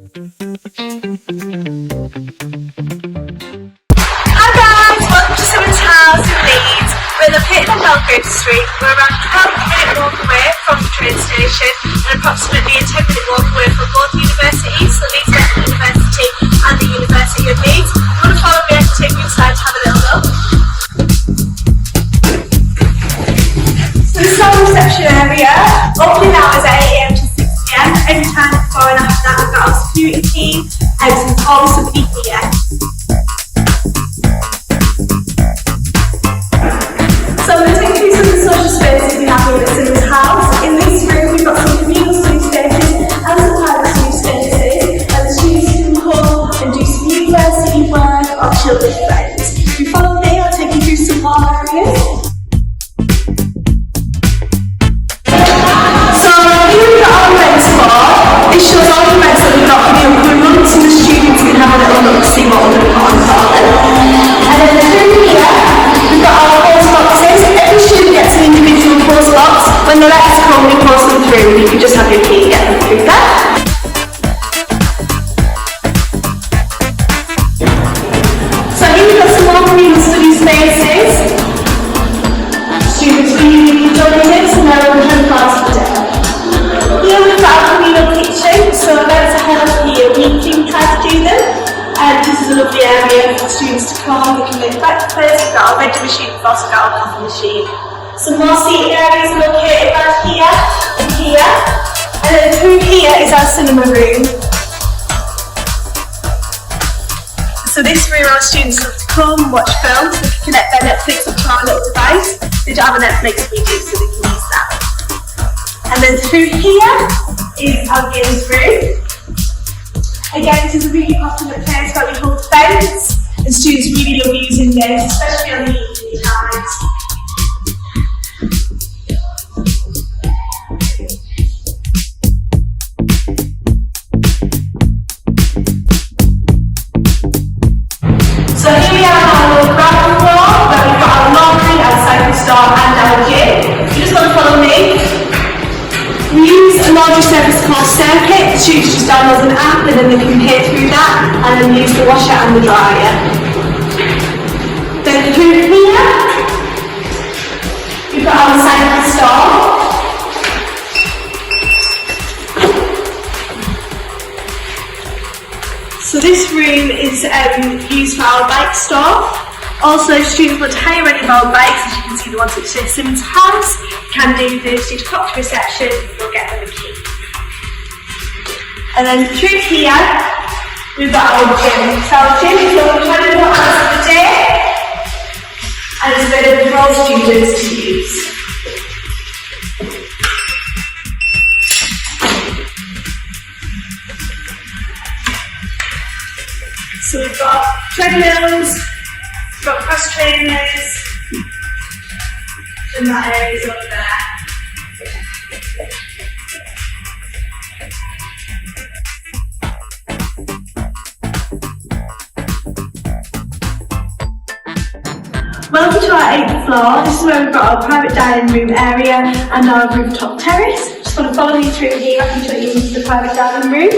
Hi guys, welcome to Symons House in Leeds. We're located on Belgrade Street. We're around a 12-minute walk away from the train station and approximately a 10-minute walk away from both universities, so Leeds Beckett University and the University of Leeds. If you want to follow me, I can take you inside to have a little look. So this is our reception area. Opening hours at 8 AM to 6 PM. Every time before and after that, we've got our security team and there's always somebody here. So I'm going to take you through some of the social spaces we have here at Symons House. In this room we've got some communal study spaces and some private study spaces, and the students can come and do some university work or chill with friends. If you follow me, I'll take you through some more areas. So here we've got our events board. This shows all the events that we've got for the upcoming months, so the students can have a little look to see what we're going to put on for them. And then through here we've got our post boxes. Every student gets an individual post box. When the letters come, we post them through. You can just have your key and get them through there. So here we've got some more communal study spaces. Students really enjoying this and they're on the class for day. Here we've got our communal kitchen, so events ahead of here we can try to do them. And this is a lovely area for students to come, they can make breakfast, we've got our veggie machine, we've also got our coffee machine. Some more seating areas located right here and here. And then through here is our cinema room. So this room our students love to come and watch films, they can connect their Netflix up to our little device. They don't have a Netflix, we do, so they can use that. And then through here is our games room. Again, this is a really popular place where we hold events, and students really love using this, especially on the evening times. So here we are on our little ground floor, where we've got our laundry, our cycle store and our gym. You just want to follow me. We use a laundry service called Circuit. The students just download an app and then they can pay through that and then use the washer and the dryer. Then through here, we've got our cycle store. So this room is used for our bike store. Also, if students want to hire any of our bikes, as you can see the ones which say Symons House, can do this, just pop to reception, you'll get them a key. And then through here, we've got our gym. So our gym is open 24 hours of the day, and it's available for all students to use. So we've got treadmills, we've got cross trainers, and that area is over there. Welcome to our 8th floor. This is where we've got our private dining room area and our rooftop terrace. Just want to follow me through here, I can show you into the private dining room.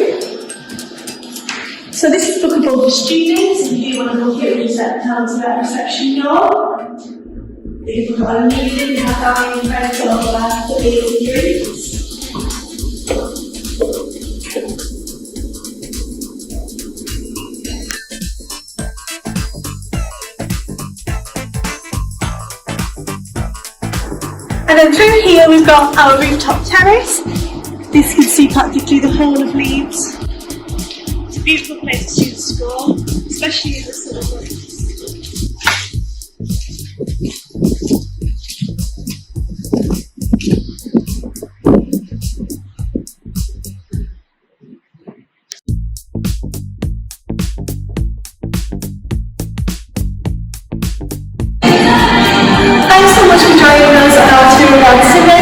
So this is bookable for students. If you want to book it, you set down to that reception door. If you've got a meeting, you have dining friends over for meals and drinks. And then through here we've got our rooftop terrace. This can see practically the whole of Leeds. It's a beautiful place for students to go, especially in the summer months. Thanks so much for joining us on our tour around Symons.